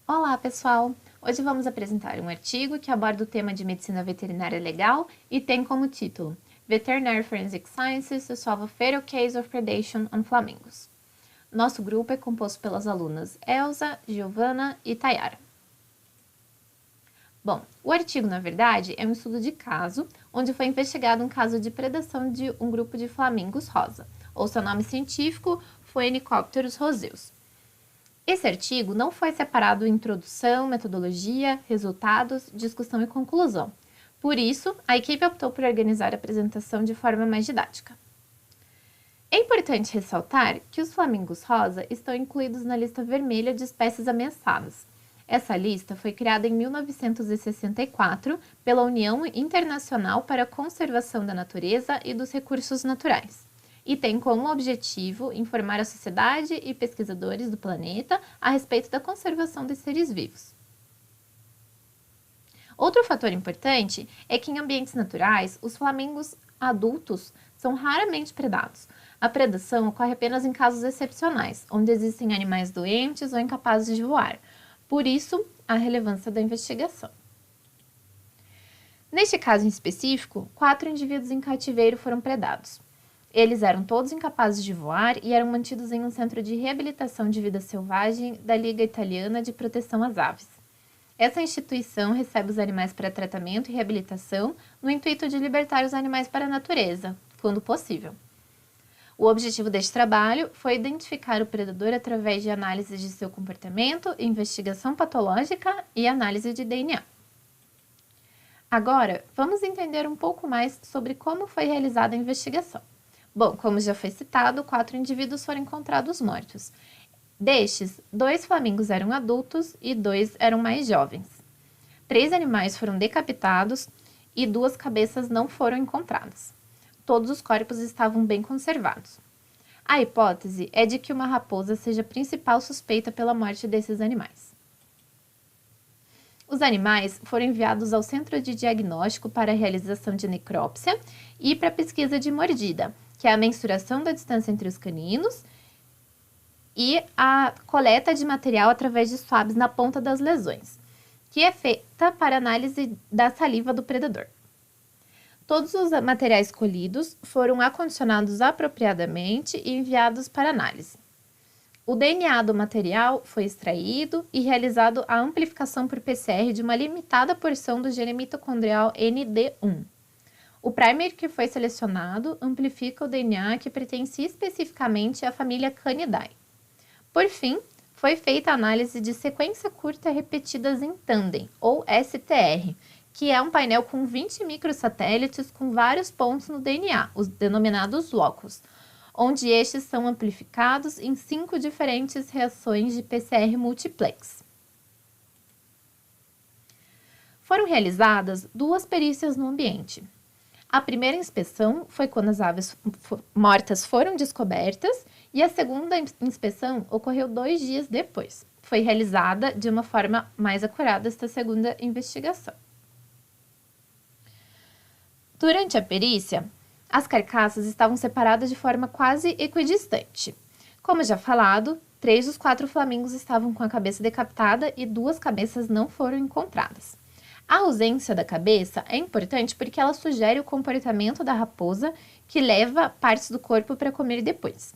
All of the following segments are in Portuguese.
Olá, pessoal! Hoje vamos apresentar um artigo que aborda o tema de medicina veterinária legal e tem como título Veterinary Forensic Sciences to Solve a Fatal Case of Predation on Flamingos. Nosso grupo é composto pelas alunas Elsa, Giovana e Tayara. Bom, o artigo, na verdade, é um estudo de caso, onde foi investigado um caso de predação de um grupo de flamingos rosa, ou seu nome científico Phoenicopterus roseus. Esse artigo não foi separado em introdução, metodologia, resultados, discussão e conclusão. Por isso, a equipe optou por organizar a apresentação de forma mais didática. É importante ressaltar que os flamingos rosa estão incluídos na lista vermelha de espécies ameaçadas. Essa lista foi criada em 1964 pela União Internacional para a Conservação da Natureza e dos Recursos Naturais e tem como objetivo informar a sociedade e pesquisadores do planeta a respeito da conservação dos seres vivos. Outro fator importante é que em ambientes naturais, os flamingos adultos são raramente predados. A predação ocorre apenas em casos excepcionais, onde existem animais doentes ou incapazes de voar. Por isso, a relevância da investigação. Neste caso em específico, 4 indivíduos em cativeiro foram predados. Eles eram todos incapazes de voar e eram mantidos em um centro de reabilitação de vida selvagem da Liga Italiana de Proteção às Aves. Essa instituição recebe os animais para tratamento e reabilitação no intuito de libertar os animais para a natureza, quando possível. O objetivo deste trabalho foi identificar o predador através de análise de seu comportamento, investigação patológica e análise de DNA. Agora, vamos entender um pouco mais sobre como foi realizada a investigação. Bom, como já foi citado, 4 indivíduos foram encontrados mortos. Destes, 2 flamingos eram adultos e 2 eram mais jovens. 3 animais foram decapitados e 2 cabeças não foram encontradas. Todos os corpos estavam bem conservados. A hipótese é de que uma raposa seja a principal suspeita pela morte desses animais. Os animais foram enviados ao centro de diagnóstico para a realização de necrópsia e para a pesquisa de mordida, que é a mensuração da distância entre os caninos e a coleta de material através de swabs na ponta das lesões, que é feita para análise da saliva do predador. Todos os materiais colhidos foram acondicionados apropriadamente e enviados para análise. O DNA do material foi extraído e realizado a amplificação por PCR de uma limitada porção do gene mitocondrial ND1. O primer que foi selecionado amplifica o DNA que pertence especificamente à família Canidae. Por fim, foi feita a análise de sequência curta repetidas em tandem, ou STR, que é um painel com 20 microsatélites com vários pontos no DNA, os denominados locus, onde estes são amplificados em 5 diferentes reações de PCR multiplex. Foram realizadas 2 perícias no ambiente. A primeira inspeção foi quando as aves mortas foram descobertas e a segunda inspeção ocorreu 2 dias depois. Foi realizada de uma forma mais acurada esta segunda investigação. Durante a perícia, as carcaças estavam separadas de forma quase equidistante. Como já falado, 3 dos 4 flamingos estavam com a cabeça decapitada e 2 cabeças não foram encontradas. A ausência da cabeça é importante porque ela sugere o comportamento da raposa que leva partes do corpo para comer depois.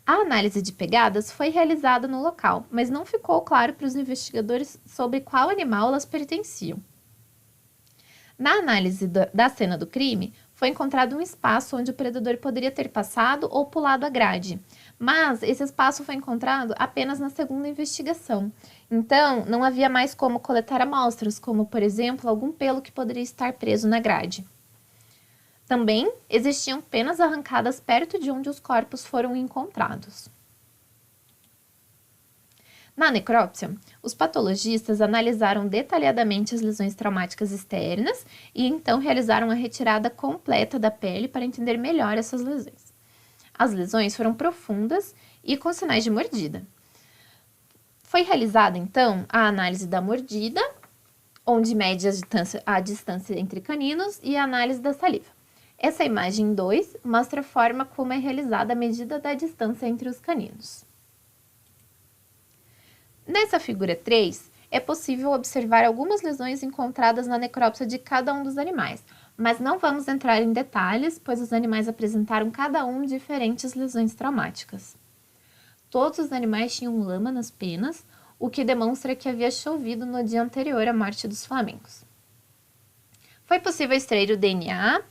A análise de pegadas foi realizada no local, mas não ficou claro para os investigadores sobre qual animal elas pertenciam. Na análise da cena do crime, foi encontrado um espaço onde o predador poderia ter passado ou pulado a grade, mas esse espaço foi encontrado apenas na segunda investigação. Então, não havia mais como coletar amostras, como, por exemplo, algum pelo que poderia estar preso na grade. Também existiam penas arrancadas perto de onde os corpos foram encontrados. Na necrópsia, os patologistas analisaram detalhadamente as lesões traumáticas externas e então realizaram a retirada completa da pele para entender melhor essas lesões. As lesões foram profundas e com sinais de mordida. Foi realizada, então, a análise da mordida, onde mede a distância entre caninos, e a análise da saliva. Essa imagem 2 mostra a forma como é realizada a medida da distância entre os caninos. Nessa figura 3, é possível observar algumas lesões encontradas na necrópsia de cada um dos animais, mas não vamos entrar em detalhes, pois os animais apresentaram cada um diferentes lesões traumáticas. Todos os animais tinham lama nas penas, o que demonstra que havia chovido no dia anterior à morte dos flamingos. Foi possível extrair o DNA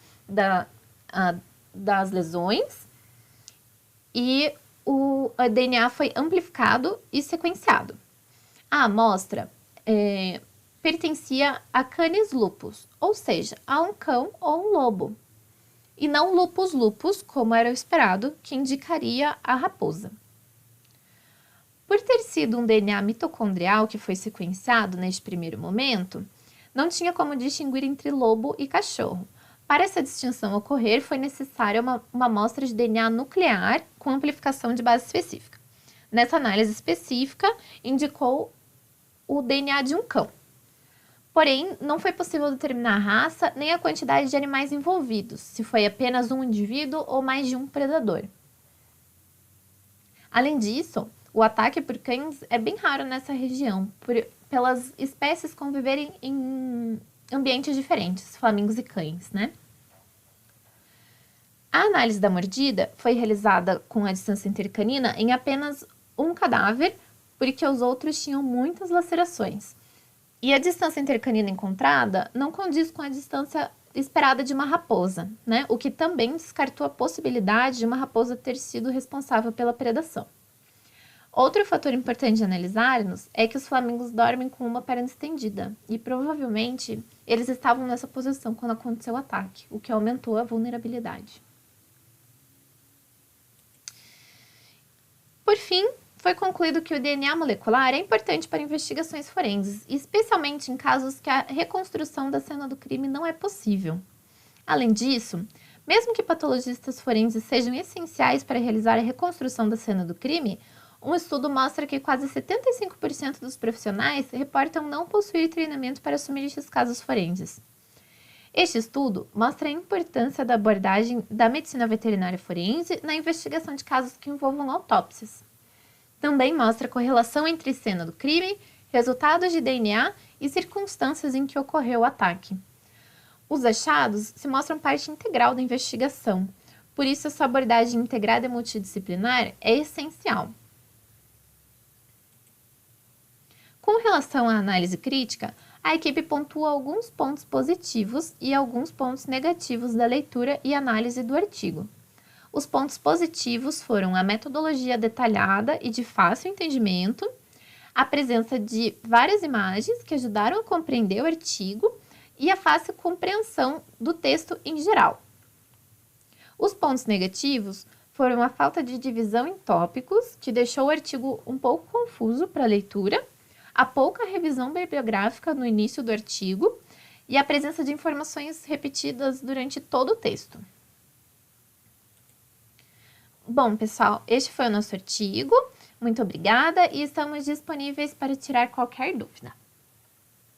das lesões e o DNA foi amplificado e sequenciado. A amostra pertencia a Canis lupus, ou seja, a um cão ou um lobo, e não lupus lupus, como era o esperado, que indicaria a raposa. Por ter sido um DNA mitocondrial que foi sequenciado neste primeiro momento, não tinha como distinguir entre lobo e cachorro. Para essa distinção ocorrer, foi necessária uma amostra de DNA nuclear com amplificação de base específica. Nessa análise específica, indicou o DNA de um cão. Porém, não foi possível determinar a raça nem a quantidade de animais envolvidos, se foi apenas um indivíduo ou mais de um predador. Além disso, o ataque por cães é bem raro nessa região, pelas espécies conviverem em ambientes diferentes, flamingos e cães, né? A análise da mordida foi realizada com a distância intercanina em apenas um cadáver, porque os outros tinham muitas lacerações. E a distância intercanina encontrada não condiz com a distância esperada de uma raposa, né? O que também descartou a possibilidade de uma raposa ter sido responsável pela predação. Outro fator importante de analisarmos é que os flamingos dormem com uma perna estendida e provavelmente eles estavam nessa posição quando aconteceu o ataque, o que aumentou a vulnerabilidade. Por fim, foi concluído que o DNA molecular é importante para investigações forenses, especialmente em casos que a reconstrução da cena do crime não é possível. Além disso, mesmo que patologistas forenses sejam essenciais para realizar a reconstrução da cena do crime, um estudo mostra que quase 75% dos profissionais reportam não possuir treinamento para assumir estes casos forenses. Este estudo mostra a importância da abordagem da medicina veterinária forense na investigação de casos que envolvam autópsias. Também mostra a correlação entre cena do crime, resultados de DNA e circunstâncias em que ocorreu o ataque. Os achados se mostram parte integral da investigação, por isso essa abordagem integrada e multidisciplinar é essencial. Com relação à análise crítica, a equipe pontua alguns pontos positivos e alguns pontos negativos da leitura e análise do artigo. Os pontos positivos foram a metodologia detalhada e de fácil entendimento, a presença de várias imagens que ajudaram a compreender o artigo e a fácil compreensão do texto em geral. Os pontos negativos foram a falta de divisão em tópicos, que deixou o artigo um pouco confuso para a leitura, a pouca revisão bibliográfica no início do artigo e a presença de informações repetidas durante todo o texto. Bom, pessoal, este foi o nosso artigo. Muito obrigada e estamos disponíveis para tirar qualquer dúvida.